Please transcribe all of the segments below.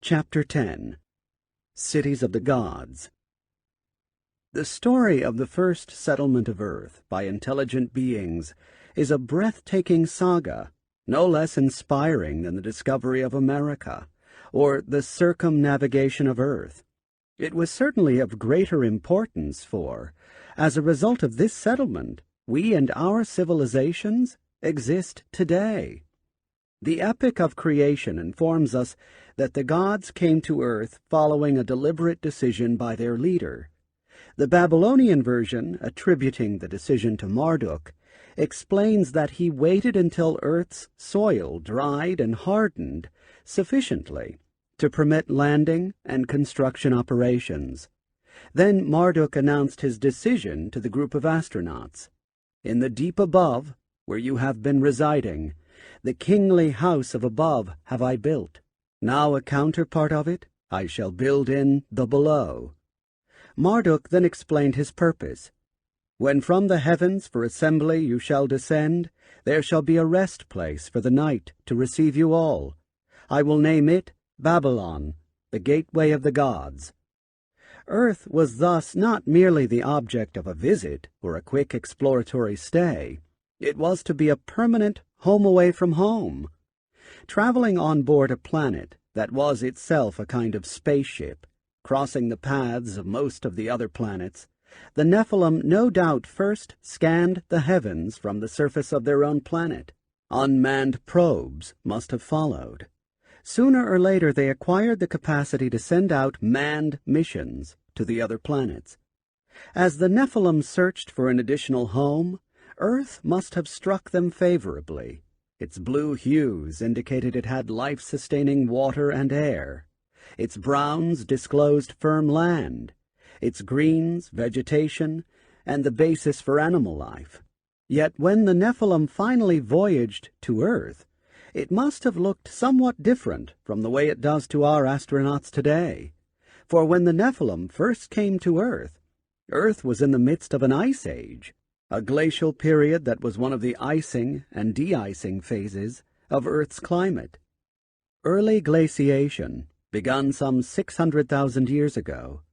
Chapter 10. Cities of the Gods. The story of the first settlement of Earth by intelligent beings is a breathtaking saga, no less inspiring than the discovery of America, or the circumnavigation of Earth. It was certainly of greater importance for, as a result of this settlement, we and our civilizations exist today. The epic of creation informs us that the gods came to Earth following a deliberate decision by their leader. The Babylonian version, attributing the decision to Marduk, explains that he waited until Earth's soil dried and hardened sufficiently to permit landing and construction operations. Then Marduk announced his decision to the group of astronauts. "In the deep above, where you have been residing, the kingly house of above have I built. Now a counterpart of it I shall build in the below." Marduk then explained his purpose. "When from the heavens for assembly you shall descend, there shall be a rest place for the night to receive you all. I will name it Babylon, the gateway of the gods." Earth was thus not merely the object of a visit or a quick exploratory stay. It was to be a permanent home away from home. Traveling on board a planet that was itself a kind of spaceship, crossing the paths of most of the other planets, the Nephilim no doubt first scanned the heavens from the surface of their own planet. Unmanned probes must have followed. Sooner or later they acquired the capacity to send out manned missions to the other planets. As the Nephilim searched for an additional home, Earth must have struck them favorably. Its blue hues indicated it had life-sustaining water and air. Its browns disclosed firm land. Its greens, vegetation, and the basis for animal life. Yet when the Nephilim finally voyaged to Earth, it must have looked somewhat different from the way it does to our astronauts today. For when the Nephilim first came to Earth, Earth was in the midst of an ice age, a glacial period that was one of the icing and de-icing phases of Earth's climate. Early glaciation begun some 600,000 years ago.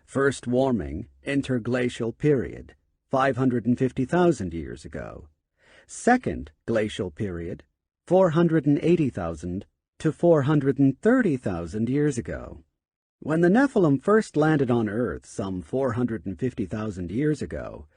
First warming, interglacial period, 550,000 years ago. Second glacial period, 480,000 to 430,000 years ago. When the Nephilim first landed on Earth some 450,000 years ago,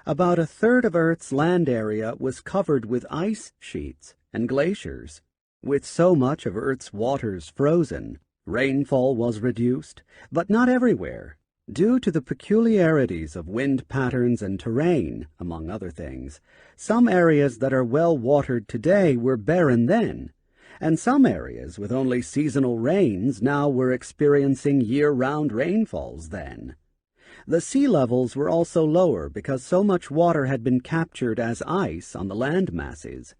about a third of Earth's land area was covered with ice sheets and glaciers. With so much of Earth's waters frozen, rainfall was reduced, but not everywhere, due to the peculiarities of wind patterns and terrain, among other things. Some areas that are well watered today were barren then, and some areas with only seasonal rains now were experiencing year-round rainfalls then. The sea levels were also lower because so much water had been captured as ice on the land masses.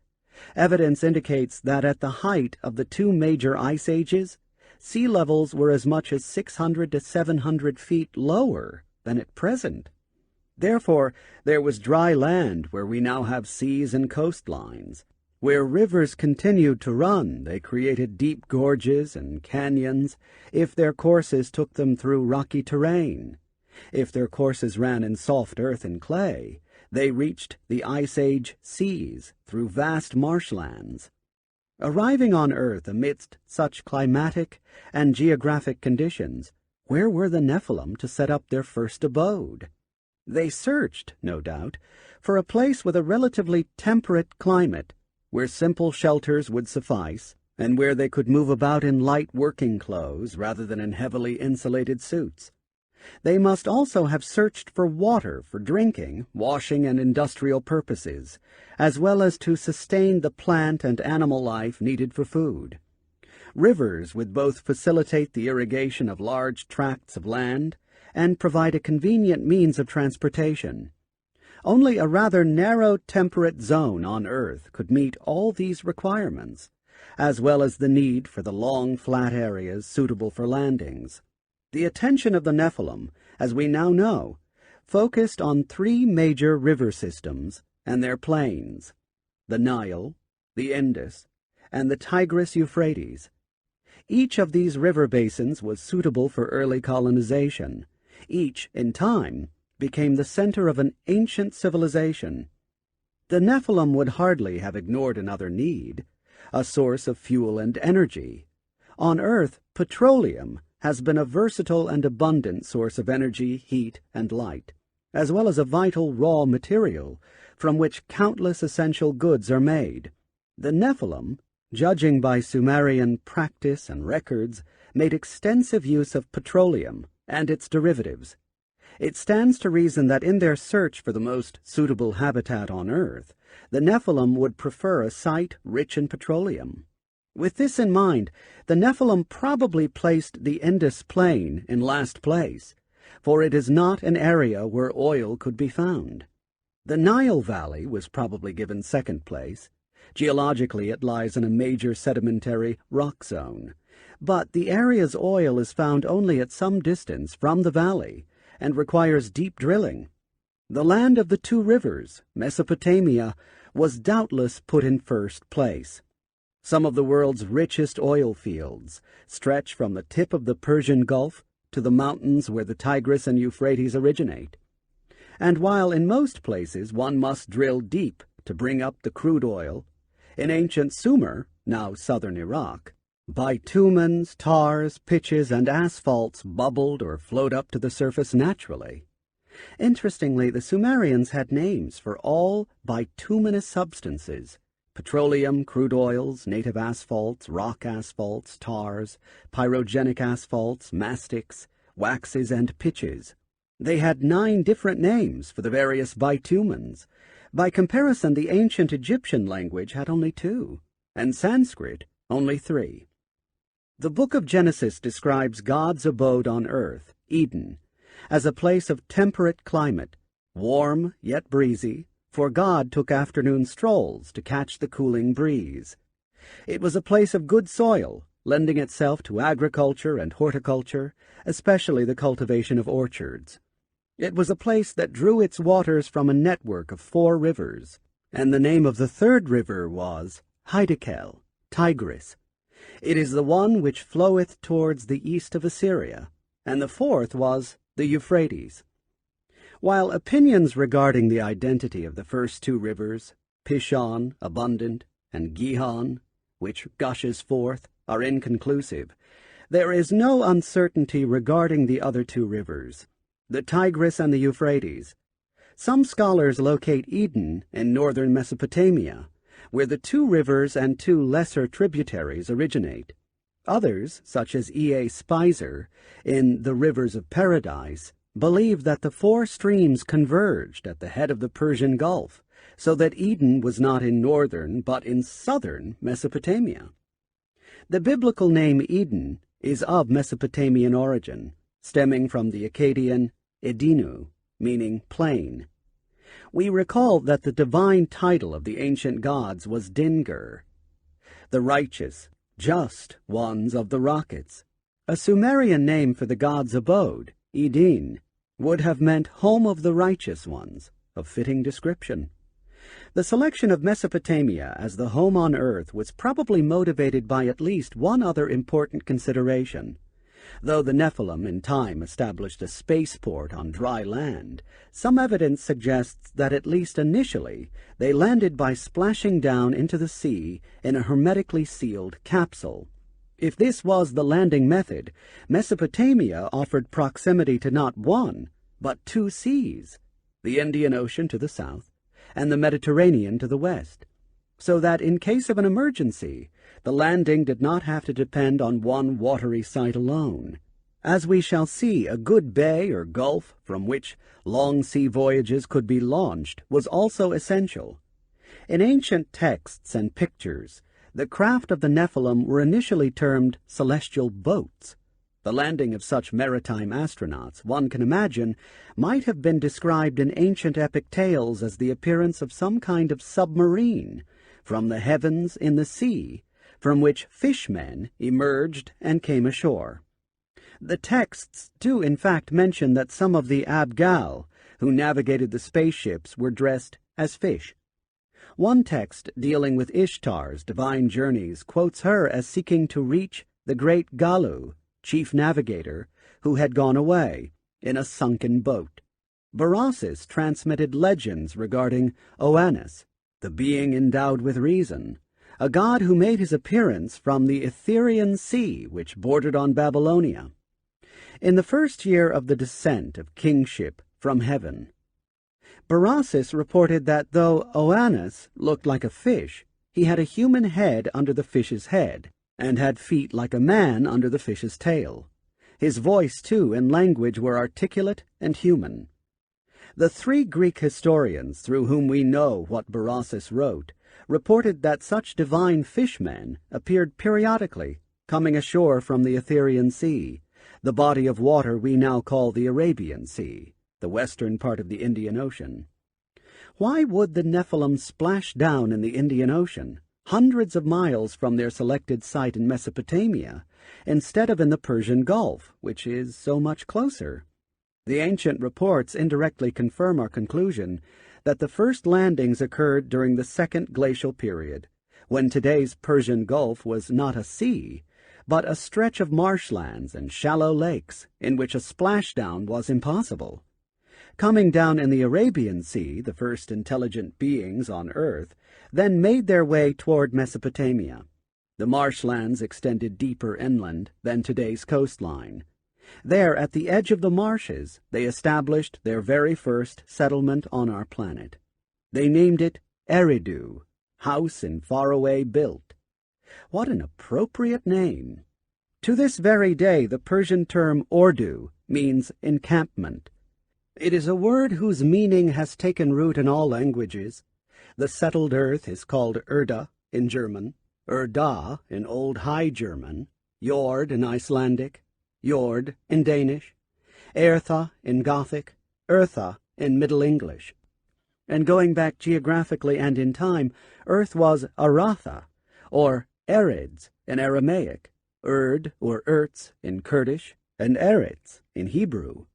Evidence indicates that at the height of the two major ice ages, sea levels were as much as 600 to 700 feet lower than at present. Therefore, there was dry land where we now have seas and coastlines. Where rivers continued to run, they created deep gorges and canyons if their courses took them through rocky terrain. If their courses ran in soft earth and clay, they reached the Ice Age seas through vast marshlands. Arriving on Earth amidst such climatic and geographic conditions, where were the Nephilim to set up their first abode? They searched, no doubt, for a place with a relatively temperate climate, where simple shelters would suffice, and where they could move about in light working clothes rather than in heavily insulated suits. They must also have searched for water for drinking, washing, and industrial purposes, as well as to sustain the plant and animal life needed for food. Rivers would both facilitate the irrigation of large tracts of land and provide a convenient means of transportation. Only a rather narrow temperate zone on Earth could meet all these requirements, as well as the need for the long flat areas suitable for landings. The attention of the Nephilim, as we now know, focused on three major river systems and their plains, the Nile, the Indus, and the Tigris-Euphrates. Each of these river basins was suitable for early colonization. Each, in time, became the center of an ancient civilization. The Nephilim would hardly have ignored another need, a source of fuel and energy. On Earth, petroleum has been a versatile and abundant source of energy, heat, and light, as well as a vital raw material from which countless essential goods are made. The Nephilim, judging by Sumerian practice and records, made extensive use of petroleum and its derivatives. It stands to reason that in their search for the most suitable habitat on Earth, the Nephilim would prefer a site rich in petroleum. With this in mind, the Nephilim probably placed the Indus Plain in last place, for it is not an area where oil could be found. The Nile Valley was probably given second place. Geologically, it lies in a major sedimentary rock zone, but the area's oil is found only at some distance from the valley and requires deep drilling. The land of the two rivers, Mesopotamia, was doubtless put in first place. Some of the world's richest oil fields stretch from the tip of the Persian Gulf to the mountains where the Tigris and Euphrates originate. And while in most places one must drill deep to bring up the crude oil, in ancient Sumer, now southern Iraq, bitumens, tars, pitches, and asphalts bubbled or flowed up to the surface naturally. Interestingly, the Sumerians had names for all bituminous substances: petroleum, crude oils, native asphalts, rock asphalts, tars, pyrogenic asphalts, mastics, waxes, and pitches. They had 9 different names for the various bitumens. By comparison, the ancient Egyptian language had only 2, and Sanskrit only 3. The book of Genesis describes God's abode on earth, Eden, as a place of temperate climate, warm yet breezy, for God took afternoon strolls to catch the cooling breeze. It was a place of good soil, lending itself to agriculture and horticulture, especially the cultivation of orchards. It was a place that drew its waters from a network of 4 rivers, and the name of the 3rd river was Hiddekel, Tigris. It is the one which floweth towards the east of Assyria, and the 4th was the Euphrates. While opinions regarding the identity of the first 2 rivers, Pishon, abundant, and Gihon, which gushes forth, are inconclusive, there is no uncertainty regarding the other 2 rivers, the Tigris and the Euphrates. Some scholars locate Eden in northern Mesopotamia, where the 2 rivers and 2 lesser tributaries originate. Others, such as E.A. Spicer, in The Rivers of Paradise, believe that the 4 streams converged at the head of the Persian Gulf, so that Eden was not in northern but in southern Mesopotamia. The biblical name Eden is of Mesopotamian origin, stemming from the Akkadian Edinu, meaning plain. We recall that the divine title of the ancient gods was Dingur, the righteous, just ones of the rockets. A Sumerian name for the god's abode, Eden, would have meant home of the righteous ones, a fitting description. The selection of Mesopotamia as the home on Earth was probably motivated by at least one other important consideration. Though the Nephilim in time established a spaceport on dry land, some evidence suggests that at least initially they landed by splashing down into the sea in a hermetically sealed capsule. If this was the landing method, Mesopotamia offered proximity to not one, but 2 seas, the Indian Ocean to the south and the Mediterranean to the west, so that in case of an emergency, the landing did not have to depend on one watery site alone. As we shall see, a good bay or gulf from which long sea voyages could be launched was also essential. In ancient texts and pictures, the craft of the Nephilim were initially termed celestial boats. The landing of such maritime astronauts, one can imagine, might have been described in ancient epic tales as the appearance of some kind of submarine from the heavens in the sea, from which fishmen emerged and came ashore. The texts do in fact mention that some of the Abgal who navigated the spaceships were dressed as fish. One text dealing with Ishtar's divine journeys quotes her as seeking to reach the great Galu, chief navigator, who had gone away in a sunken boat. Berossus transmitted legends regarding Oannes, the being endowed with reason, a god who made his appearance from the Etherean Sea which bordered on Babylonia. In the first year of the descent of kingship from heaven, Berossus reported that though Oannes looked like a fish, he had a human head under the fish's head, and had feet like a man under the fish's tail. His voice, too, and language were articulate and human. The three Greek historians through whom we know what Berossus wrote reported that such divine fishmen appeared periodically, coming ashore from the Etherean Sea, the body of water we now call the Arabian Sea, the western part of the Indian Ocean. Why would the Nephilim splash down in the Indian Ocean, hundreds of miles from their selected site in Mesopotamia, instead of in the Persian Gulf, which is so much closer? The ancient reports indirectly confirm our conclusion that the first landings occurred during the Second Glacial Period, when today's Persian Gulf was not a sea, but a stretch of marshlands and shallow lakes in which a splashdown was impossible. Coming down in the Arabian Sea, the first intelligent beings on Earth then made their way toward Mesopotamia. The marshlands extended deeper inland than today's coastline. There, at the edge of the marshes, they established their very first settlement on our planet. They named it Eridu, house in faraway built. What an appropriate name! To this very day, the Persian term Ordu means encampment. It is a word whose meaning has taken root in all languages. The settled earth is called Erda in German, Erda in Old High German, Jord in Icelandic, Jord in Danish, Ertha in Gothic, Eartha in Middle English. And going back geographically and in time, Earth was Aratha, or Erids in Aramaic, Erd or Ertz in Kurdish, and Eretz in Hebrew.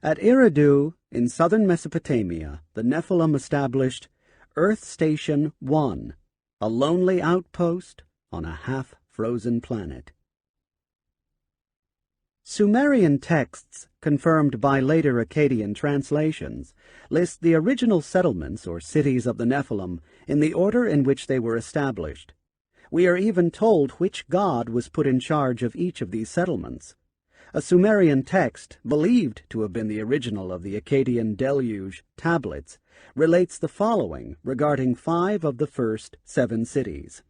At Eridu, in southern Mesopotamia, the Nephilim established Earth Station 1, a lonely outpost on a half-frozen planet. Sumerian texts, confirmed by later Akkadian translations, list the original settlements or cities of the Nephilim in the order in which they were established. We are even told which god was put in charge of each of these settlements. A Sumerian text, believed to have been the original of the Akkadian Deluge tablets, relates the following regarding 5 of the first 7 cities.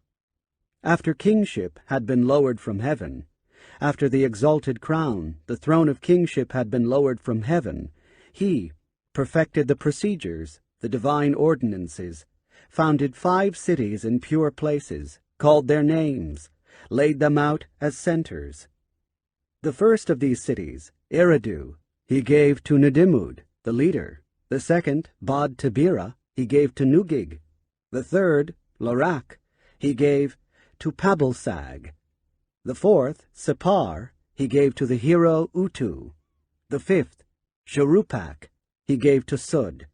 After kingship had been lowered from heaven, after the exalted crown, the throne of kingship had been lowered from heaven, he perfected the procedures, the divine ordinances, founded 5 cities in pure places, called their names, laid them out as centers. The first of these cities, Eridu, he gave to Nibiru, the leader. The second, Bad Tabira, he gave to Nugig. The third, Larak, he gave to Pabalsag. The fourth, Separ, he gave to the hero Utu. The fifth, Shurupak, he gave to Sud.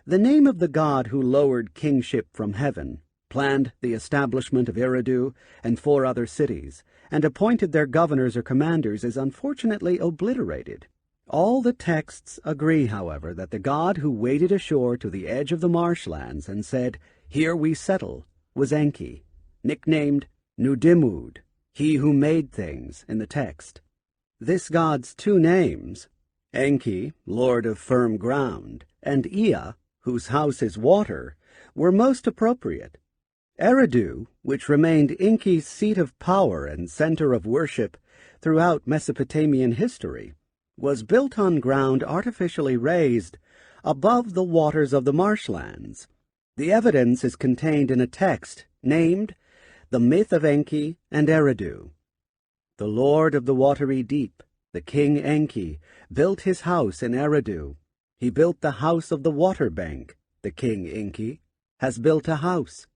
The name of the god who lowered kingship from heaven, planned the establishment of Eridu and 4 other cities, and appointed their governors or commanders is unfortunately obliterated. All the texts agree, however, that the god who waded ashore to the edge of the marshlands and said, "Here we settle," was Enki, nicknamed Nudimud, he who made things in the text. This god's 2 names, Enki, lord of firm ground, and Ea, whose house is water, were most appropriate. Eridu, which remained Enki's seat of power and center of worship throughout Mesopotamian history, was built on ground artificially raised above the waters of the marshlands. The evidence is contained in a text named The Myth of Enki and Eridu. The lord of the watery deep, the king Enki, built his house in Eridu. He built the house of the water bank. The king Enki has built a house.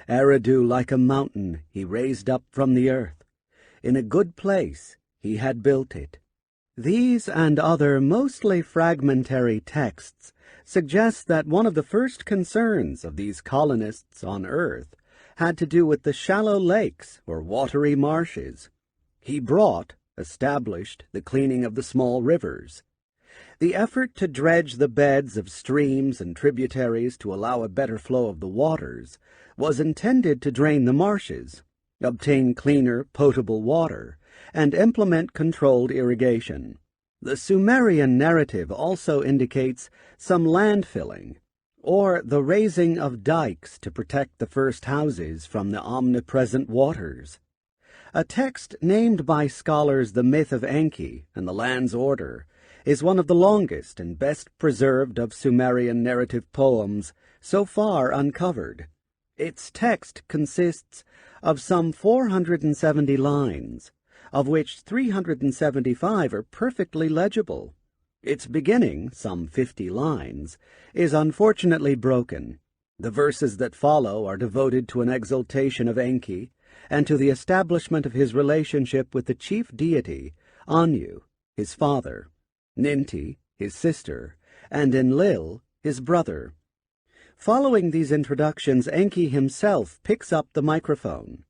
Eridu like a mountain he raised up from the earth. In a good place he had built it. These and other mostly fragmentary texts suggest that one of the first concerns of these colonists on Earth had to do with the shallow lakes or watery marshes. He established the cleaning of the small rivers. The effort to dredge the beds of streams and tributaries to allow a better flow of the waters was intended to drain the marshes, obtain cleaner, potable water, and implement controlled irrigation. The Sumerian narrative also indicates some land filling, or the raising of dikes to protect the first houses from the omnipresent waters. A text named by scholars the myth of Enki and the land's order is one of the longest and best preserved of Sumerian narrative poems so far uncovered. Its text consists of some 470 lines, of which 375 are perfectly legible. Its beginning, some 50 lines, is unfortunately broken. The verses that follow are devoted to an exaltation of Enki and to the establishment of his relationship with the chief deity, Anu, his father, Ninti, his sister, and Enlil, his brother. Following these introductions, Enki himself picks up the microphone.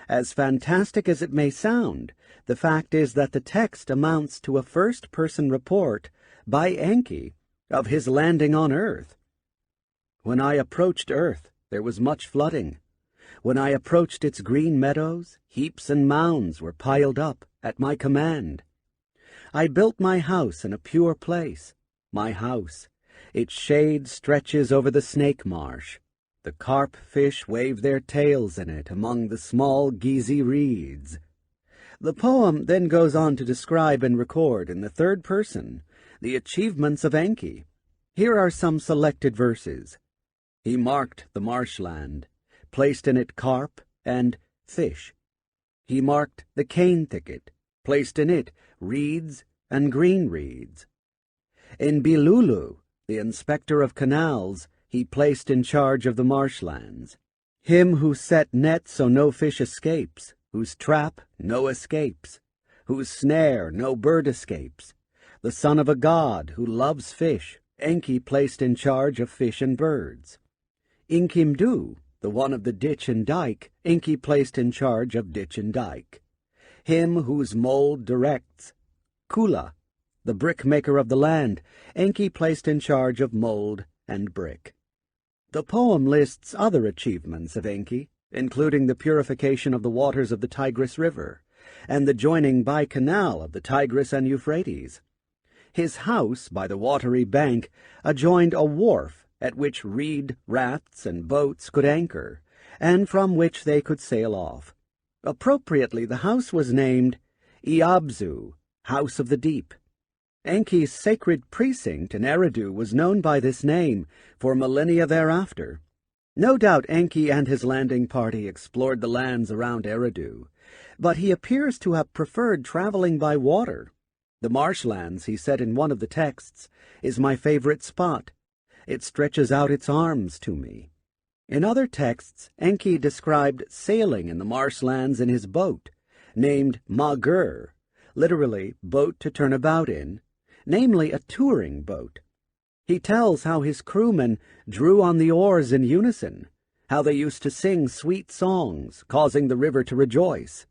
As fantastic as it may sound, the fact is that the text amounts to a first-person report by Enki of his landing on Earth. When I approached Earth, there was much flooding. When I approached its green meadows, heaps and mounds were piled up at my command. I built my house in a pure place. My house, its shade stretches over the snake marsh. The carp fish wave their tails in it among the small geezy reeds. The poem then goes on to describe and record in the third person the achievements of Enki. Here are some selected verses. He marked the marshland, placed in it carp and fish. He marked the cane thicket, placed in it reeds and green reeds. In Bilulu, the inspector of canals, he placed in charge of the marshlands. Him who set net so no fish escapes, whose trap no escapes, whose snare no bird escapes. The son of a god who loves fish, Enki placed in charge of fish and birds. Inkimdu, the one of the ditch and dike, Enki placed in charge of ditch and dike. Him whose mold directs, Kula, the brickmaker of the land, Enki placed in charge of mold and brick. The poem lists other achievements of Enki, including the purification of the waters of the Tigris River, and the joining by canal of the Tigris and Euphrates. His house by the watery bank adjoined a wharf at which reed rafts and boats could anchor, and from which they could sail off. Appropriately, the house was named Iabzu, House of the Deep. Enki's sacred precinct in Eridu was known by this name for millennia thereafter. No doubt Enki and his landing party explored the lands around Eridu, but he appears to have preferred traveling by water. The marshlands, he said in one of the texts, is my favorite spot. It stretches out its arms to me. In other texts, Enki described sailing in the marshlands in his boat, named Magur, literally boat to turn about in, namely a touring boat. He tells how his crewmen drew on the oars in unison, how they used to sing sweet songs, causing the river to rejoice.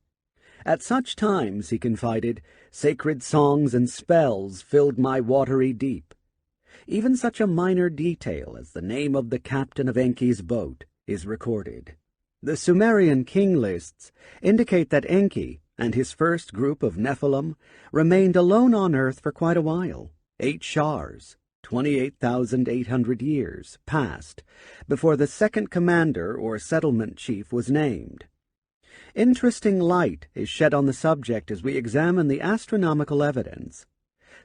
At such times, he confided, sacred songs and spells filled my watery deep. Even such a minor detail as the name of the captain of Enki's boat is recorded. The Sumerian king lists indicate that Enki and his first group of Nephilim remained alone on earth for quite a while. 8 shars, 28,800 years, passed before the second commander or settlement chief was named. Interesting light is shed on the subject as we examine the astronomical evidence.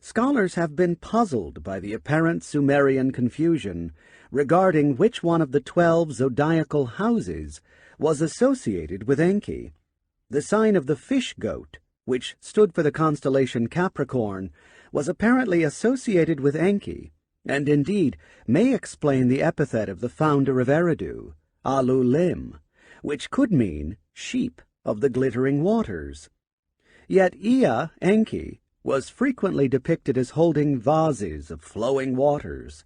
Scholars have been puzzled by the apparent Sumerian confusion regarding which one of the 12 zodiacal houses was associated with Enki. The sign of the fish goat, which stood for the constellation Capricorn, was apparently associated with Enki, and indeed may explain the epithet of the founder of Eridu, Alulim, which could mean sheep of the glittering waters. Yet Ea, Enki, was frequently depicted as holding vases of flowing waters,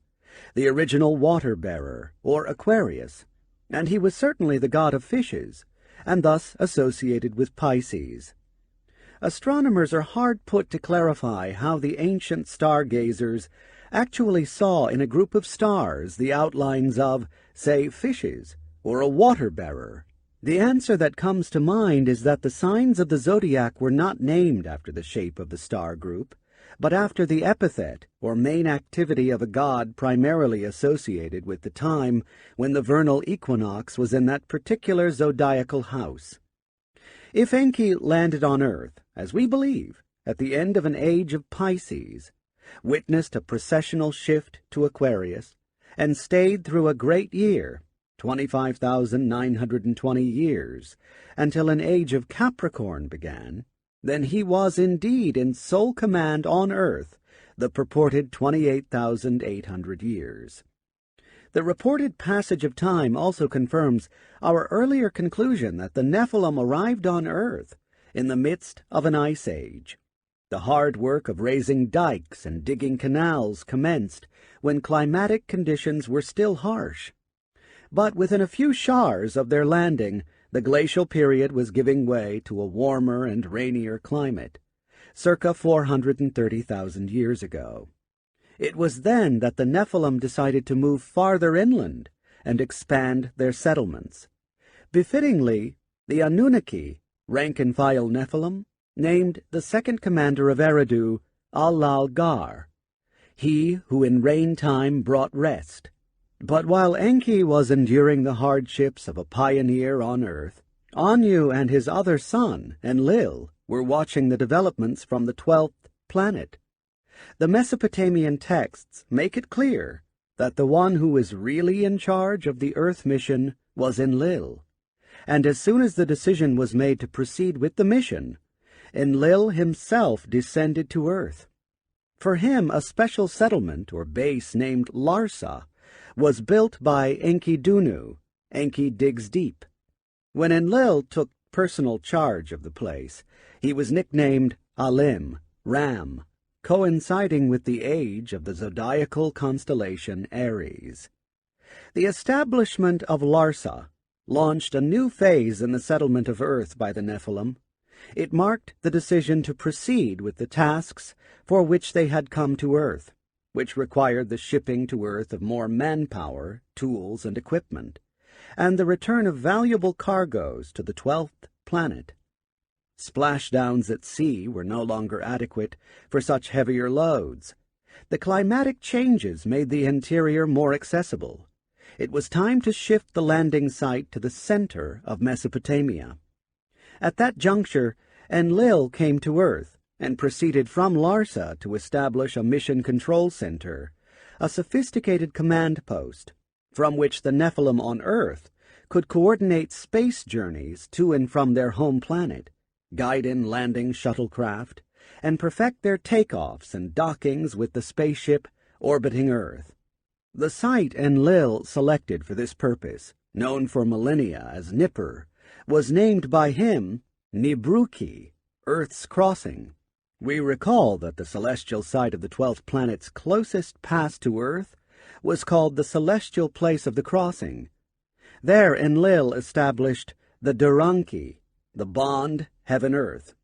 the original water-bearer, or Aquarius. and he was certainly the god of fishes, and thus associated with Pisces. Astronomers are hard put to clarify how the ancient stargazers actually saw in a group of stars the outlines of, say, fishes, or a water-bearer. The answer that comes to mind is that the signs of the zodiac were not named after the shape of the star group, but after the epithet or main activity of a god primarily associated with the time when the vernal equinox was in that particular zodiacal house. If Enki landed on Earth, as we believe, at the end of an age of Pisces, witnessed a processional shift to Aquarius, and stayed through a great year, 25,920 years, until an age of Capricorn began, then he was indeed in sole command on Earth the purported 28,800 years. The reported passage of time also confirms our earlier conclusion that the Nephilim arrived on Earth in the midst of an ice age. The hard work of raising dikes and digging canals commenced when climatic conditions were still harsh. But within a few shars of their landing, the glacial period was giving way to a warmer and rainier climate, circa 430,000 years ago. It was then that the Nephilim decided to move farther inland and expand their settlements. Befittingly, the Anunnaki, rank-and-file Nephilim, named the second commander of Eridu Al-Lal-Gar, he who in rain time brought rest. But while Enki was enduring the hardships of a pioneer on Earth, Anu and his other son, Enlil, were watching the developments from the 12th planet. The Mesopotamian texts make it clear that the one who was really in charge of the Earth mission was Enlil, and as soon as the decision was made to proceed with the mission, Enlil himself descended to Earth. For him, a special settlement or base named Larsa was built by Enkidu, Enki digs deep. When Enlil took personal charge of the place, he was nicknamed Alim, Ram, coinciding with the age of the zodiacal constellation Aries. The establishment of Larsa launched a new phase in the settlement of Earth by the Nephilim. It marked the decision to proceed with the tasks for which they had come to Earth, which required the shipping to Earth of more manpower, tools, and equipment, and the return of valuable cargoes to the 12th planet. Splashdowns at sea were no longer adequate for such heavier loads. The climatic changes made the interior more accessible. It was time to shift the landing site to the center of Mesopotamia. At that juncture, Enlil came to Earth and proceeded from Larsa to establish a mission control center, a sophisticated command post, from which the Nephilim on Earth could coordinate space journeys to and from their home planet, guide in landing shuttlecraft, and perfect their takeoffs and dockings with the spaceship orbiting Earth. The site Enlil selected for this purpose, known for millennia as Nippur, was named by him Nibiru, Earth's crossing. We recall that the celestial site of the 12th planet's closest pass to Earth was called the celestial place of the crossing. There Enlil established the Duranki, the bond heaven-earth.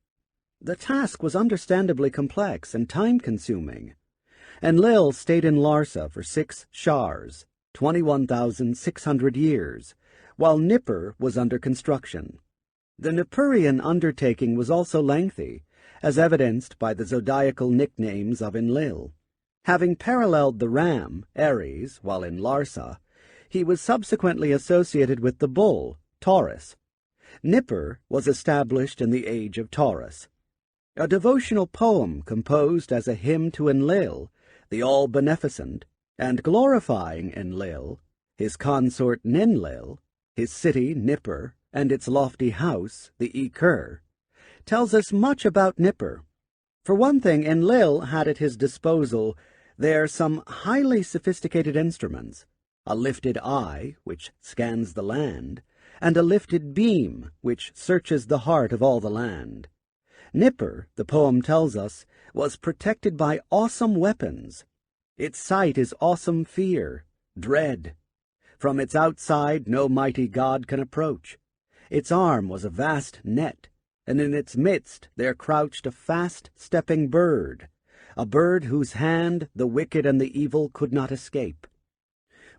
The task was understandably complex and time-consuming. Enlil stayed in Larsa for 6 shars, 21,600 years, while Nippur was under construction. The Nippurian undertaking was also lengthy, as evidenced by the zodiacal nicknames of Enlil. Having paralleled the ram, Aries, while in Larsa, he was subsequently associated with the bull, Taurus. Nippur was established in the age of Taurus. A devotional poem composed as a hymn to Enlil, the all-beneficent, and glorifying Enlil, his consort Ninlil, his city Nippur, and its lofty house, the Ikur, tells us much about Nippur. For one thing, Enlil had at his disposal there some highly sophisticated instruments, a lifted eye, which scans the land, and a lifted beam, which searches the heart of all the land. Nippur, the poem tells us, was protected by awesome weapons. Its site is awesome fear, dread. From its outside no mighty god can approach. Its arm was a vast net, and in its midst there crouched a fast-stepping bird, a bird whose hand the wicked and the evil could not escape.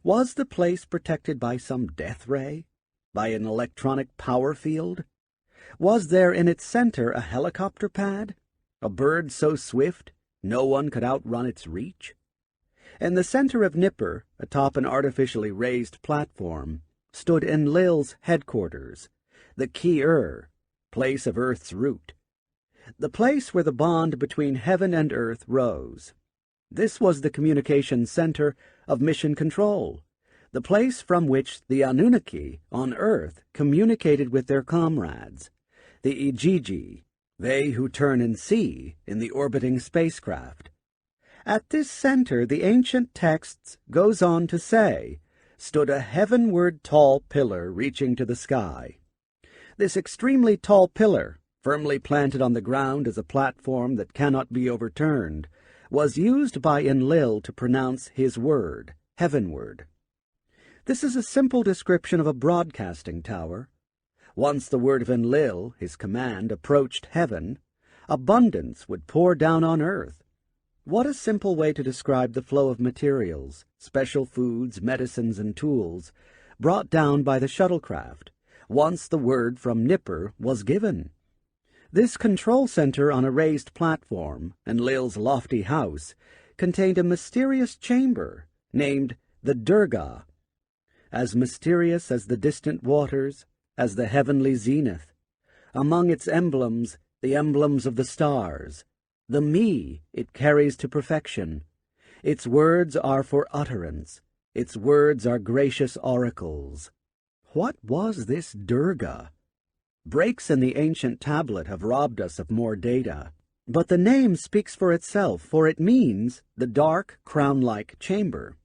Was the place protected by some death ray? By an electronic power field? Was there in its center a helicopter pad? A bird so swift no one could outrun its reach? In the center of Nippur, atop an artificially raised platform, stood Enlil's headquarters, the Ki-Ur, place of Earth's root, the place where the bond between heaven and earth rose. This was the communication center of mission control, the place from which the Anunnaki on Earth communicated with their comrades, the Ijiji, they who turn and see in the orbiting spacecraft. At this center, the ancient texts goes on to say, stood a heavenward tall pillar reaching to the sky. This extremely tall pillar, firmly planted on the ground as a platform that cannot be overturned, was used by Enlil to pronounce his word, heavenward. This is a simple description of a broadcasting tower. Once the word of Enlil, his command, approached heaven, abundance would pour down on earth. What a simple way to describe the flow of materials, special foods, medicines, and tools, brought down by the shuttlecraft, once the word from Nippur was given. This control center on a raised platform, Enlil's lofty house, contained a mysterious chamber named the Durga, as mysterious as the distant waters, as the heavenly zenith. Among its emblems, the emblems of the stars, the me it carries to perfection. Its words are for utterance. Its words are gracious oracles. What was this Durga? Breaks in the ancient tablet have robbed us of more data, but the name speaks for itself, for it means the dark, crown-like chamber,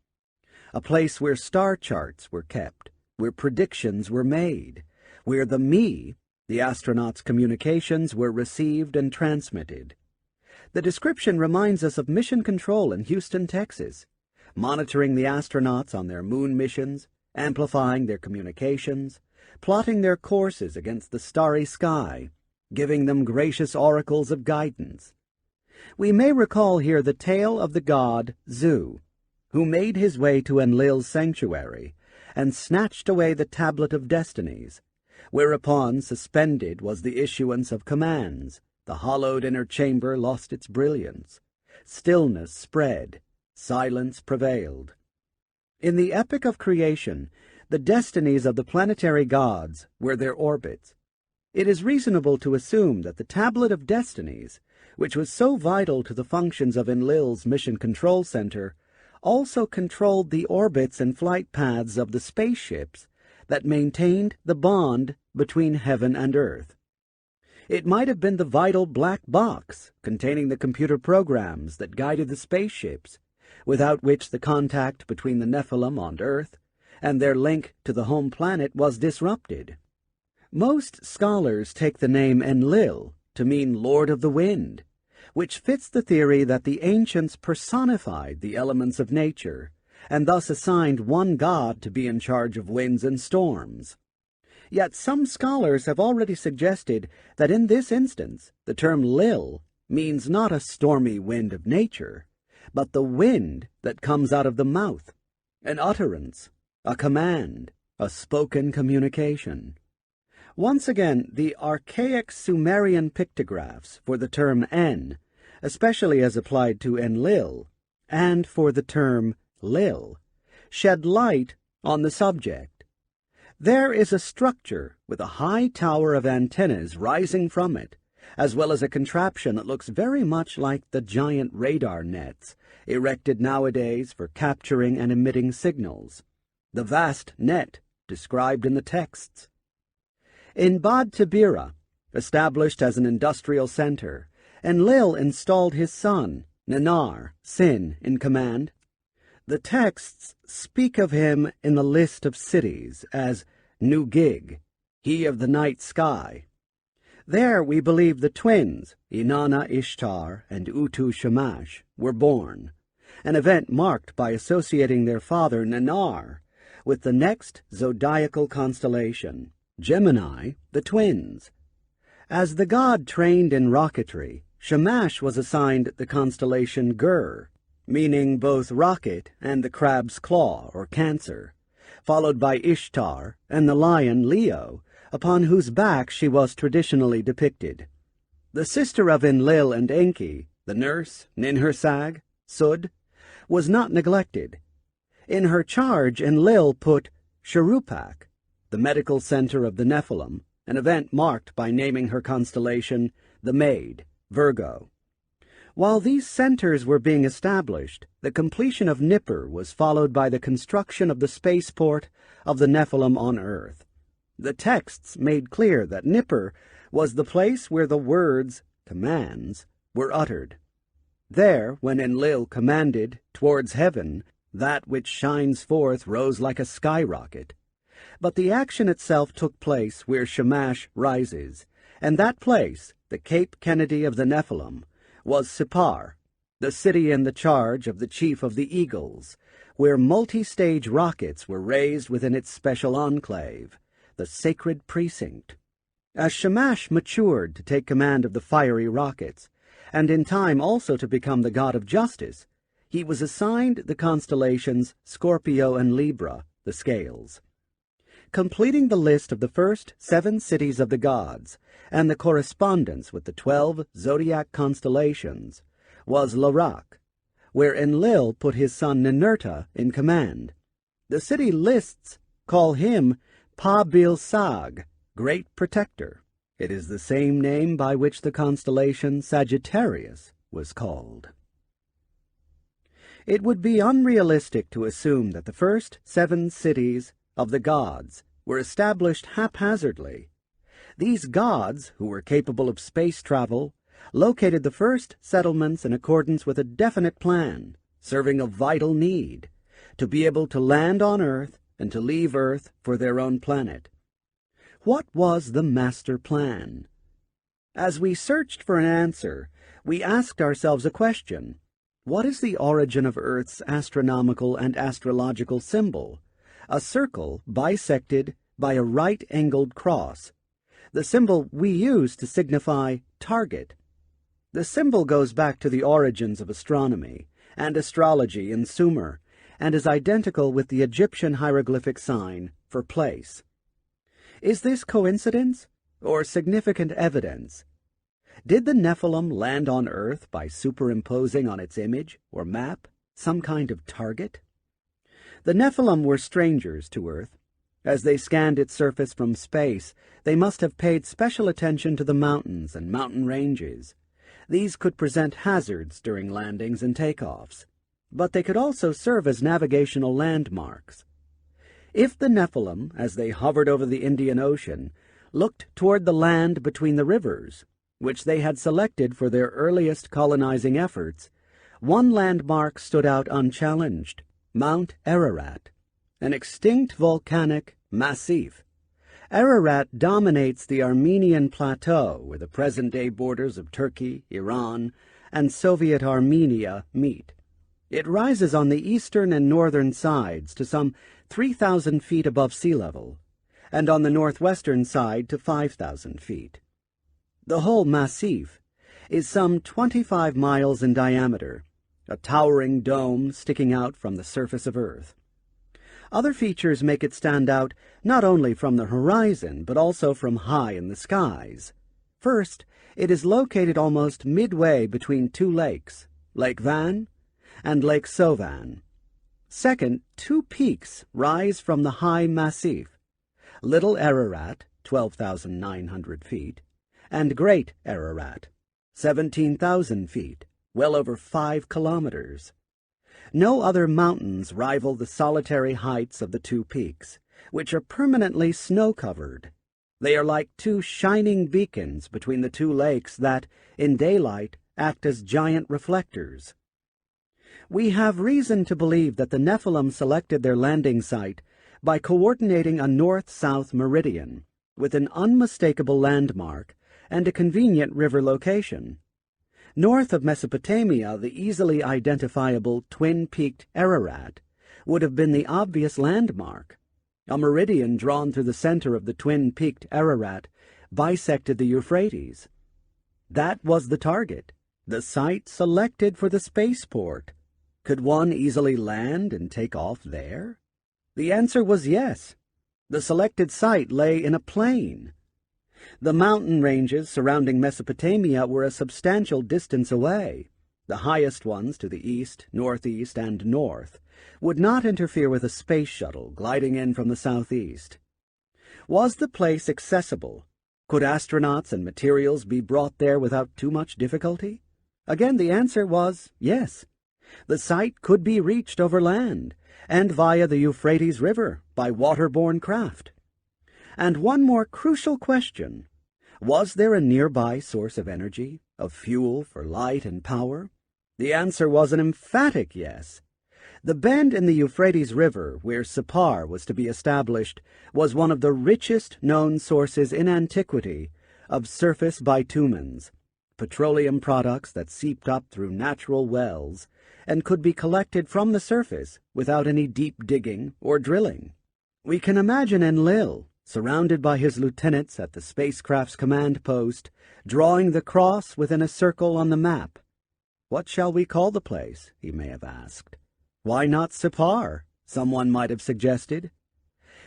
a place where star charts were kept, where predictions were made, where the me, the astronauts' communications, were received and transmitted. The description reminds us of mission control in Houston, Texas, monitoring the astronauts on their moon missions, amplifying their communications, plotting their courses against the starry sky, giving them gracious oracles of guidance. We may recall here the tale of the god Zu, who made his way to Enlil's sanctuary and snatched away the tablet of destinies, whereupon suspended was the issuance of commands. The hollowed inner chamber lost its brilliance. Stillness spread. Silence prevailed. In the epic of creation, the destinies of the planetary gods were their orbits. It is reasonable to assume that the tablet of destinies, which was so vital to the functions of Enlil's mission control center, also controlled the orbits and flight paths of the spaceships that maintained the bond between heaven and earth. It might have been the vital black box containing the computer programs that guided the spaceships, without which the contact between the Nephilim on Earth and their link to the home planet was disrupted. Most scholars take the name Enlil to mean Lord of the Wind, which fits the theory that the ancients personified the elements of nature, and thus assigned one god to be in charge of winds and storms. Yet some scholars have already suggested that in this instance the term Lil means not a stormy wind of nature, but the wind that comes out of the mouth, an utterance, a command, a spoken communication. Once again, the archaic Sumerian pictographs for the term En, especially as applied to Enlil, and for the term Lil, shed light on the subject. There is a structure with a high tower of antennas rising from it, as well as a contraption that looks very much like the giant radar nets erected nowadays for capturing and emitting signals, the vast net described in the texts. In Bad Tabira, established as an industrial center, Enlil installed his son, Nanar, Sin, in command. The texts speak of him in the list of cities as Nugig, he of the night sky. There we believe the twins, Inanna Ishtar and Utu Shamash, were born, an event marked by associating their father Nanar with the next zodiacal constellation, Gemini, the twins. As the god trained in rocketry, Shamash was assigned the constellation Gur, meaning both rocket and the crab's claw, or Cancer, followed by Ishtar and the lion Leo, upon whose back she was traditionally depicted. The sister of Enlil and Enki, the nurse, Ninhursag, Sud, was not neglected. In her charge, Enlil put Sherupak, the medical center of the Nephilim, an event marked by naming her constellation the Maid, Virgo. While these centers were being established, the completion of Nippur was followed by the construction of the spaceport of the Nephilim on Earth. The texts made clear that Nippur was the place where the words, commands, were uttered. There, when Enlil commanded, towards heaven, that which shines forth rose like a skyrocket. But the action itself took place where Shamash rises, and that place, the Cape Kennedy of the Nephilim, was Sippar, the city in the charge of the chief of the Eagles, where multi-stage rockets were raised within its special enclave, the sacred precinct. As Shamash matured to take command of the fiery rockets, and in time also to become the god of justice, he was assigned the constellations Scorpio and Libra, the scales. Completing the list of the first 7 cities of the gods, and the correspondence with the 12 zodiac constellations, was Larak, where Enlil put his son Ninurta in command. The city lists call him Pa-bil-Sag, Great Protector. It is the same name by which the constellation Sagittarius was called. It would be unrealistic to assume that the first 7 cities of the gods were established haphazardly. These gods, who were capable of space travel, located the first settlements in accordance with a definite plan, serving a vital need, to be able to land on Earth and to leave Earth for their own planet. What was the master plan? As we searched for an answer, we asked ourselves a question. What is the origin of Earth's astronomical and astrological symbol? A circle bisected by a right-angled cross, the symbol we use to signify target. The symbol goes back to the origins of astronomy and astrology in Sumer, and is identical with the Egyptian hieroglyphic sign for place. Is this coincidence or significant evidence? Did the Nephilim land on Earth by superimposing on its image or map some kind of target? The Nephilim were strangers to Earth. As they scanned its surface from space, they must have paid special attention to the mountains and mountain ranges. These could present hazards during landings and takeoffs, but they could also serve as navigational landmarks. If the Nephilim, as they hovered over the Indian Ocean, looked toward the land between the rivers, which they had selected for their earliest colonizing efforts, one landmark stood out unchallenged: Mount Ararat, an extinct volcanic massif. Ararat dominates the Armenian plateau where the present-day borders of Turkey, Iran, and Soviet Armenia meet. It rises on the eastern and northern sides to some 3,000 feet above sea level, and on the northwestern side to 5,000 feet. The whole massif is some 25 miles in diameter, a towering dome sticking out from the surface of Earth. Other features make it stand out not only from the horizon, but also from high in the skies. First, it is located almost midway between 2 lakes, Lake Van and Lake Sovan. Second, 2 peaks rise from the high massif: Little Ararat, 12,900 feet, and Great Ararat, 17,000 feet, well over 5 kilometers. No other mountains rival the solitary heights of the 2 peaks, which are permanently snow-covered. They are like 2 shining beacons between the 2 lakes that, in daylight, act as giant reflectors. We have reason to believe that the Nephilim selected their landing site by coordinating a north-south meridian with an unmistakable landmark and a convenient river location. North of Mesopotamia, the easily identifiable twin-peaked Ararat would have been the obvious landmark. A meridian drawn through the center of the twin-peaked Ararat bisected the Euphrates. That was the target, the site selected for the spaceport. Could one easily land and take off there? The answer was yes. The selected site lay in a plain. The mountain ranges surrounding Mesopotamia were a substantial distance away. The highest ones to the east, northeast, and north would not interfere with a space shuttle gliding in from the southeast. Was the place accessible? Could astronauts and materials be brought there without too much difficulty? Again, the answer was yes. The site could be reached over land and via the Euphrates River by waterborne craft. And one more crucial question. Was there a nearby source of energy, of fuel for light and power? The answer was an emphatic yes. The bend in the Euphrates River, where Sippar was to be established, was one of the richest known sources in antiquity of surface bitumens, petroleum products that seeped up through natural wells and could be collected from the surface without any deep digging or drilling. We can imagine Enlil, surrounded by his lieutenants at the spacecraft's command post, drawing the cross within a circle on the map. What shall we call the place, he may have asked. Why not Sippar, someone might have suggested.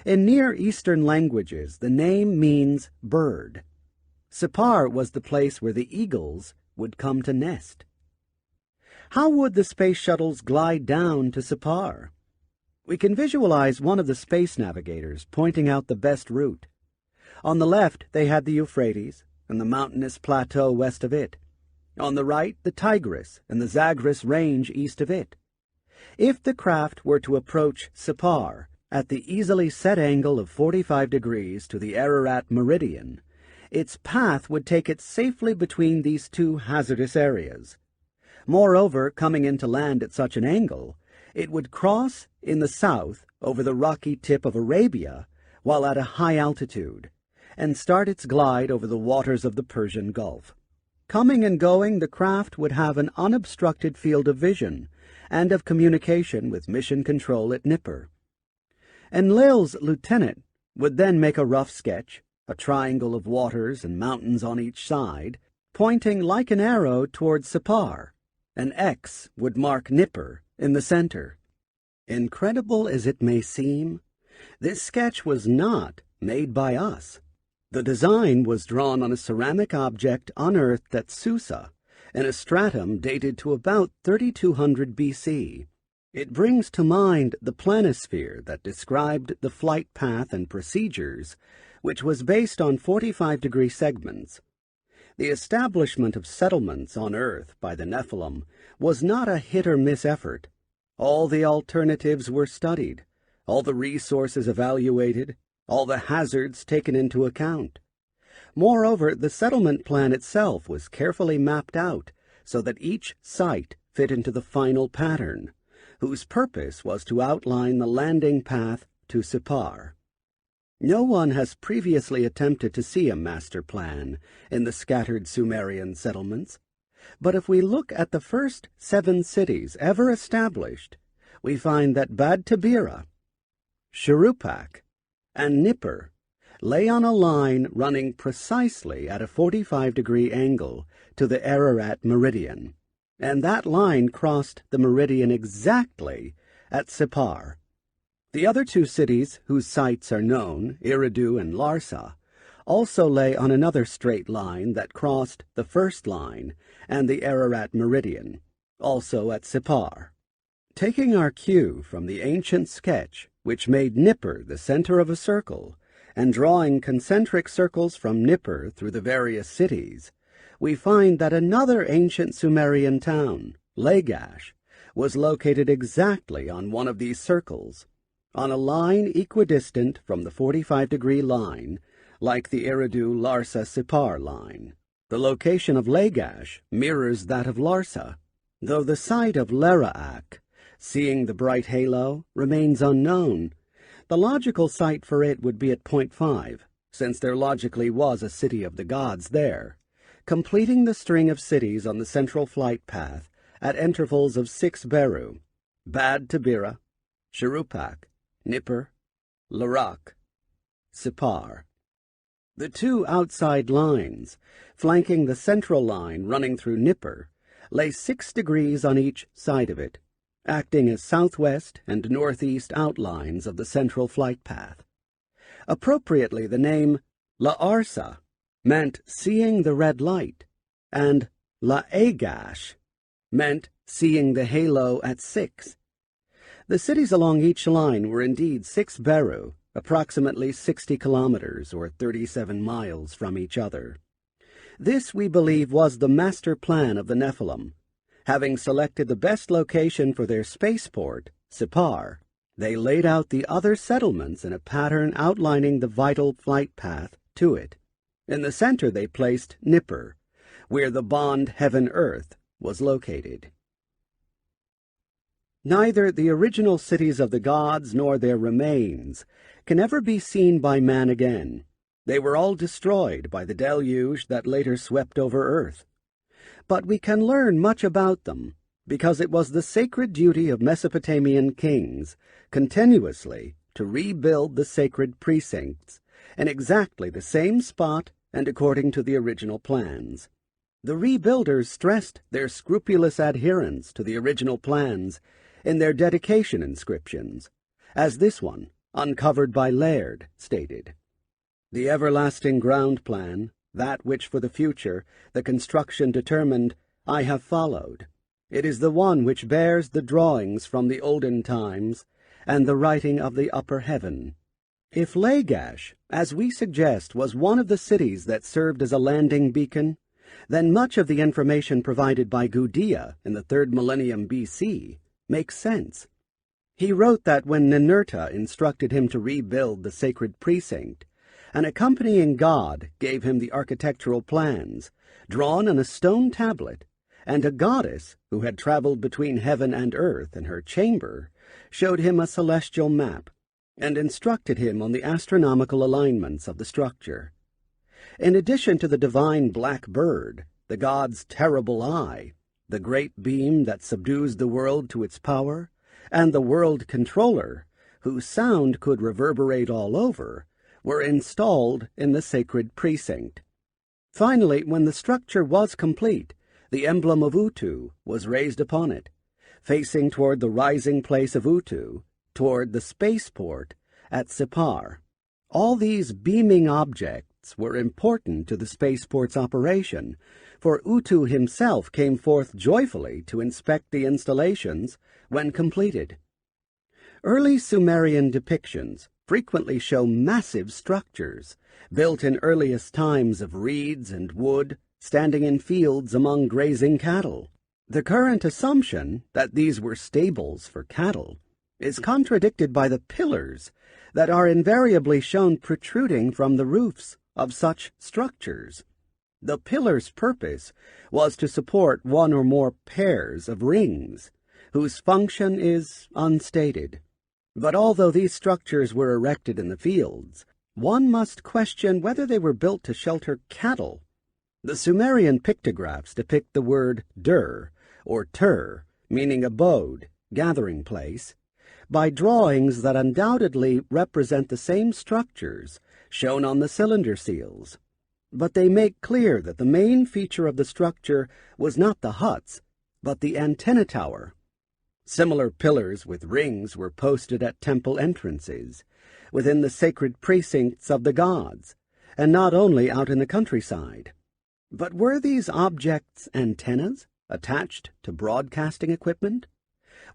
In Near Eastern languages, the name means bird. Sippar was the place where the eagles would come to nest. How would the space shuttles glide down to Sippar? We can visualize one of the space navigators pointing out the best route. On the left, they had the Euphrates and the mountainous plateau west of it. On the right, the Tigris and the Zagros range east of it. If the craft were to approach Sippar at the easily set angle of 45 degrees to the Ararat meridian, its path would take it safely between these two hazardous areas. Moreover, coming into land at such an angle, it would cross in the south over the rocky tip of Arabia while at a high altitude, and start its glide over the waters of the Persian Gulf. Coming and going, the craft would have an unobstructed field of vision and of communication with mission control at Nippur. Enlil's lieutenant would then make a rough sketch, a triangle of waters and mountains on each side, pointing like an arrow toward Sippar. An X would mark Nippur in the center. Incredible as it may seem, this sketch was not made by us. The design was drawn on a ceramic object unearthed at Susa, in a stratum dated to about 3200 BC. It brings to mind the planisphere that described the flight path and procedures, which was based on 45-degree segments. The establishment of settlements on Earth by the Nephilim was not a hit-or-miss effort. All the alternatives were studied, all the resources evaluated, all the hazards taken into account. Moreover, the settlement plan itself was carefully mapped out so that each site fit into the final pattern, whose purpose was to outline the landing path to Sippar. No one has previously attempted to see a master plan in the scattered Sumerian settlements, but if we look at the first 7 cities ever established, we find that Bad Tabira, Shuruppak, and Nippur lay on a line running precisely at a 45-degree angle to the Ararat meridian, and that line crossed the meridian exactly at Sippar. The other 2 cities whose sites are known, Eridu and Larsa, also lay on another straight line that crossed the first line and the Ararat meridian, also at Sippar. Taking our cue from the ancient sketch, which made Nippur the center of a circle, and drawing concentric circles from Nippur through the various cities, we find that another ancient Sumerian town, Lagash, was located exactly on one of these circles, on a line equidistant from the 45-degree line, like the Eridu-Larsa-Sippar line. The location of Lagash mirrors that of Larsa, though the site of Lera'ak, seeing the bright halo, remains unknown. The logical site for it would be at Point 5, since there logically was a city of the gods there, completing the string of cities on the central flight path at intervals of 6 Beru, Bad Tabira, Shuruppak, Nippur, Larak, Sipar. The two outside lines, flanking the central line running through Nippur, lay 6 degrees on each side of it, acting as southwest and northeast outlines of the central flight path. Appropriately, the name La'arsa meant seeing the red light, and La'egash meant seeing the halo at 6. The cities along each line were indeed 6 beru, approximately 60 kilometers or 37 miles from each other. This, we believe, was the master plan of the Nephilim. Having selected the best location for their spaceport, Sipar, they laid out the other settlements in a pattern outlining the vital flight path to it. In the center they placed Nippur, where the bond heaven-earth was located. Neither the original cities of the gods nor their remains can ever be seen by man again. They were all destroyed by the deluge that later swept over Earth. But we can learn much about them, because it was the sacred duty of Mesopotamian kings continuously to rebuild the sacred precincts in exactly the same spot and according to the original plans. The rebuilders stressed their scrupulous adherence to the original plans in their dedication inscriptions, as this one, uncovered by Laird, stated. The everlasting ground plan, that which for the future the construction determined, I have followed. It is the one which bears the drawings from the olden times and the writing of the upper heaven. If Lagash, as we suggest, was one of the cities that served as a landing beacon, then much of the information provided by Gudea in the 3rd millennium BC makes sense. He wrote that when Ninurta instructed him to rebuild the sacred precinct, an accompanying god gave him the architectural plans, drawn on a stone tablet, and a goddess who had traveled between heaven and earth in her chamber showed him a celestial map and instructed him on the astronomical alignments of the structure. In addition to the divine black bird, the god's terrible eye, the great beam that subdues the world to its power, and the world controller, whose sound could reverberate all over, were installed in the sacred precinct. Finally, when the structure was complete, the emblem of Utu was raised upon it, facing toward the rising place of Utu, toward the spaceport at Sipar. All these beaming objects were important to the spaceport's operation, for Utu himself came forth joyfully to inspect the installations when completed. Early Sumerian depictions frequently show massive structures, built in earliest times of reeds and wood, standing in fields among grazing cattle. The current assumption that these were stables for cattle is contradicted by the pillars that are invariably shown protruding from the roofs of such structures. The pillar's purpose was to support one or more pairs of rings, whose function is unstated. But although these structures were erected in the fields, one must question whether they were built to shelter cattle. The Sumerian pictographs depict the word dur, or tur, meaning abode, gathering place, by drawings that undoubtedly represent the same structures shown on the cylinder seals. But they make clear that the main feature of the structure was not the huts, but the antenna tower. Similar pillars with rings were posted at temple entrances, within the sacred precincts of the gods, and not only out in the countryside. But were these objects antennas attached to broadcasting equipment?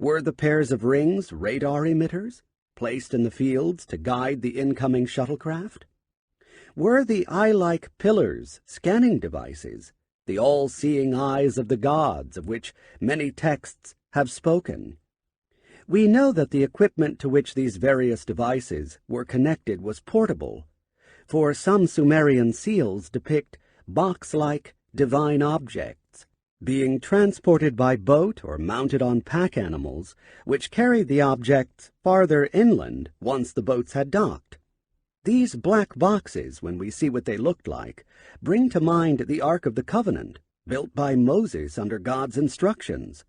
Were the pairs of rings radar emitters, placed in the fields to guide the incoming shuttlecraft? Were the eye-like pillars scanning devices, the all-seeing eyes of the gods of which many texts have spoken? We know that the equipment to which these various devices were connected was portable, for some Sumerian seals depict box-like divine objects being transported by boat or mounted on pack animals, which carried the objects farther inland once the boats had docked. These black boxes, when we see what they looked like, bring to mind the Ark of the Covenant, built by Moses under God's instructions.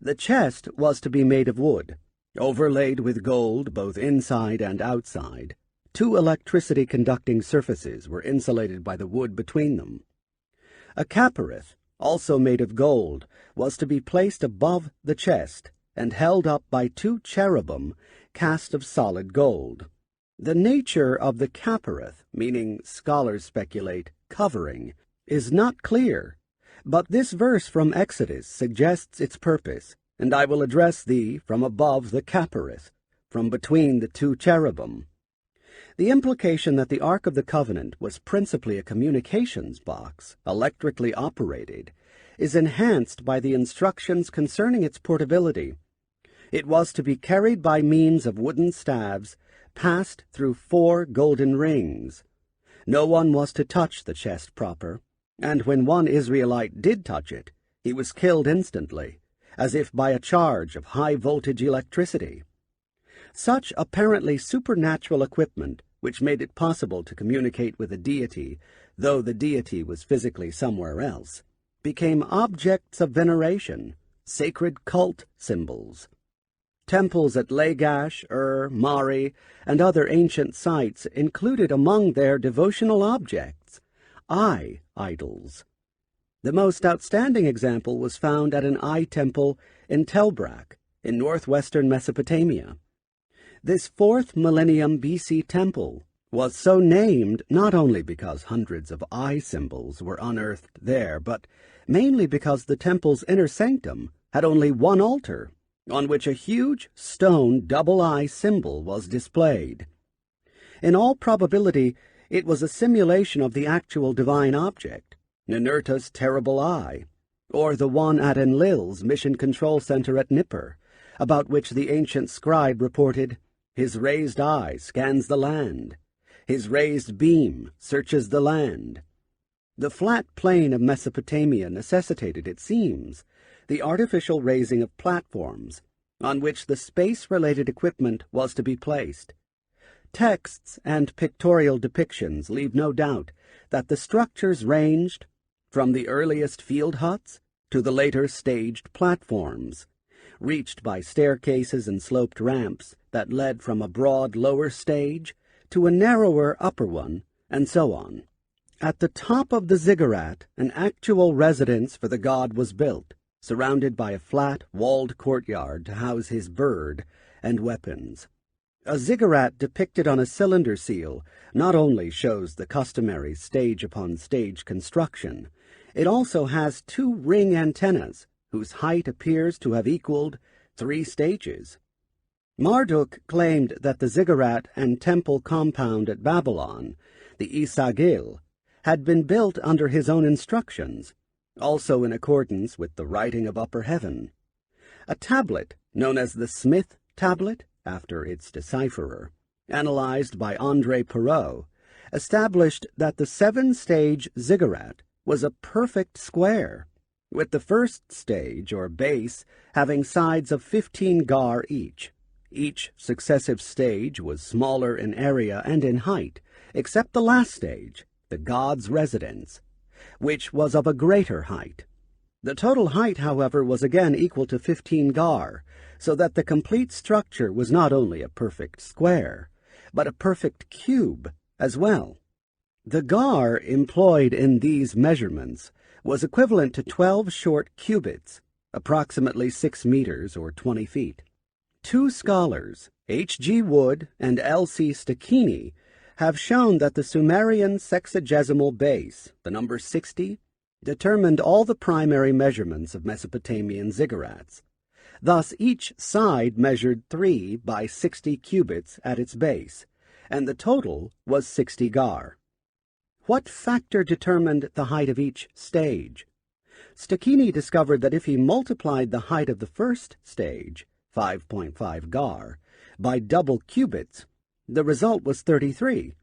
The chest was to be made of wood, Overlaid with gold both inside and outside, 2 electricity-conducting surfaces were insulated by the wood between them. A caparith, also made of gold, was to be placed above the chest and held up by 2 cherubim cast of solid gold. The nature of the caparith, meaning, scholars speculate, covering, is not clear, but this verse from Exodus suggests its purpose, and I will address thee from above the caparith, from between the 2 cherubim. The implication that the Ark of the Covenant was principally a communications box, electrically operated, is enhanced by the instructions concerning its portability. It was to be carried by means of wooden staves, passed through 4 golden rings. No one was to touch the chest proper, and when one Israelite did touch it, he was killed instantly, as if by a charge of high-voltage electricity. Such apparently supernatural equipment, which made it possible to communicate with a deity, though the deity was physically somewhere else, became objects of veneration, sacred cult symbols. Temples at Lagash, Mari, and other ancient sites included among their devotional objects eye idols. The most outstanding example was found at an eye temple in Telbrak, in northwestern Mesopotamia. This 4th millennium BC temple was so named not only because hundreds of eye symbols were unearthed there, but mainly because the temple's inner sanctum had only one altar, on which a huge stone double-eye symbol was displayed. In all probability, it was a simulation of the actual divine object, Ninurta's terrible eye, or the one at Enlil's mission control center at Nippur, about which the ancient scribe reported, "His raised eye scans the land. His raised beam searches the land." The flat plain of Mesopotamia necessitated, it seems, the artificial raising of platforms on which the space-related equipment was to be placed. Texts and pictorial depictions leave no doubt that the structures ranged from the earliest field huts to the later staged platforms, reached by staircases and sloped ramps that led from a broad lower stage to a narrower upper one, and so on. At the top of the ziggurat, an actual residence for the god was built, surrounded by a flat, walled courtyard to house his bird and weapons. A ziggurat depicted on a cylinder seal not only shows the customary stage-upon-stage construction, it also has 2 ring antennas, whose height appears to have equaled 3 stages. Marduk claimed that the ziggurat and temple compound at Babylon, the Isagil, had been built under his own instructions, also in accordance with the writing of Upper Heaven. A tablet, known as the Smith Tablet, after its decipherer, analyzed by André Perot, established that the 7-stage ziggurat was a perfect square, with the first stage, or base, having sides of 15 gar each. Each successive stage was smaller in area and in height, except the last stage, the god's residence, which was of a greater height. The total height, however, was again equal to 15 gar, so that the complete structure was not only a perfect square, but a perfect cube as well. The gar employed in these measurements was equivalent to 12 short cubits, approximately 6 meters or 20 feet. 2 scholars, H.G. Wood and L.C. Stachini, have shown that the Sumerian sexagesimal base, the number 60, determined all the primary measurements of Mesopotamian ziggurats. Thus each side measured 3 by 60 cubits at its base, and the total was 60 gar. What factor determined the height of each stage? Stachini discovered that if he multiplied the height of the first stage, 5.5 gar, by double cubits, the result was 33,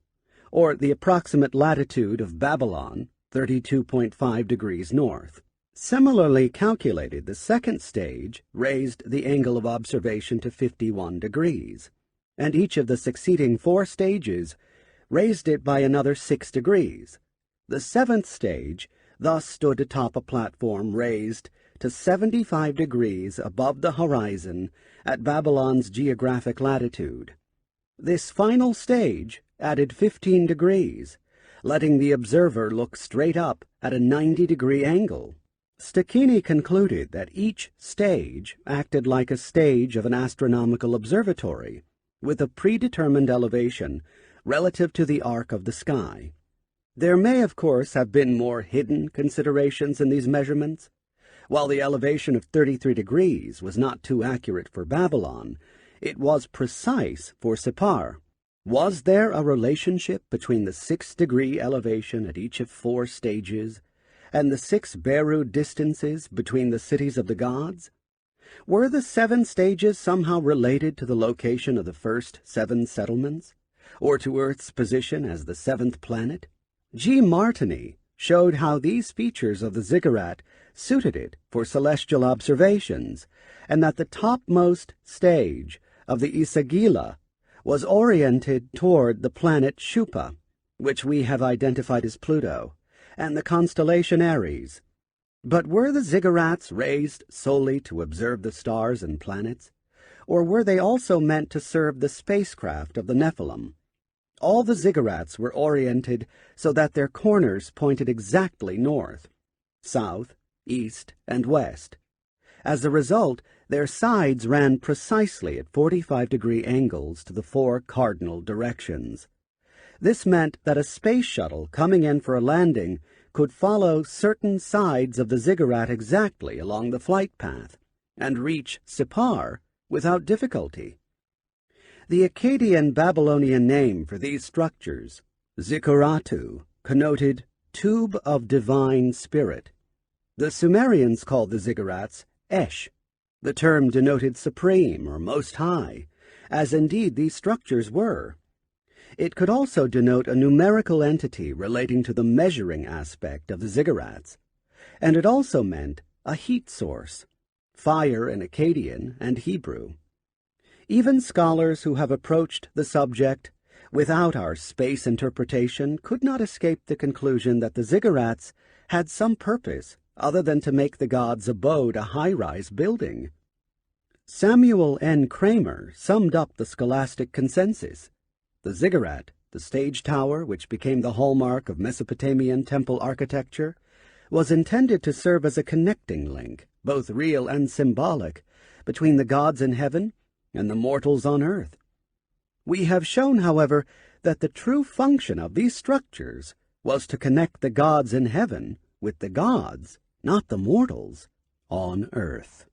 or the approximate latitude of Babylon, 32.5 degrees north. Similarly calculated, the second stage raised the angle of observation to 51 degrees, and each of the succeeding 4 stages raised it by another 6 degrees. The 7th stage thus stood atop a platform raised to 75 degrees above the horizon at Babylon's geographic latitude. This final stage added 15 degrees, letting the observer look straight up at a 90-degree angle. Stachini concluded that each stage acted like a stage of an astronomical observatory, with a predetermined elevation relative to the arc of the sky. There may, of course, have been more hidden considerations in these measurements. While the elevation of 33 degrees was not too accurate for Babylon, it was precise for Sippar. Was there a relationship between the 6-degree elevation at each of 4 stages and the 6 Beru distances between the cities of the gods? Were the 7 stages somehow related to the location of the first 7 settlements, or to Earth's position as the 7th planet? G. Martini showed how these features of the ziggurat suited it for celestial observations, and that the topmost stage of the Isagila was oriented toward the planet Shupa, which we have identified as Pluto, and the constellation Aries. But were the ziggurats raised solely to observe the stars and planets, or were they also meant to serve the spacecraft of the Nephilim? All the ziggurats were oriented so that their corners pointed exactly north, south, east, and west. As a result, their sides ran precisely at 45-degree angles to the 4 cardinal directions. This meant that a space shuttle coming in for a landing could follow certain sides of the ziggurat exactly along the flight path and reach Sippar without difficulty. The Akkadian Babylonian name for these structures, Zikkuratu, connoted tube of divine spirit. The Sumerians called the ziggurats Esh. The term denoted supreme or most high, as indeed these structures were. It could also denote a numerical entity relating to the measuring aspect of the ziggurats, and it also meant a heat source, fire in Akkadian and Hebrew. Even scholars who have approached the subject without our space interpretation could not escape the conclusion that the ziggurats had some purpose other than to make the gods' abode a high-rise building. Samuel N. Kramer summed up the scholastic consensus. The ziggurat, the stage tower which became the hallmark of Mesopotamian temple architecture, was intended to serve as a connecting link, both real and symbolic, between the gods in heaven and the mortals on earth. We have shown, however, that the true function of these structures was to connect the gods in heaven with the gods, not the mortals, on earth.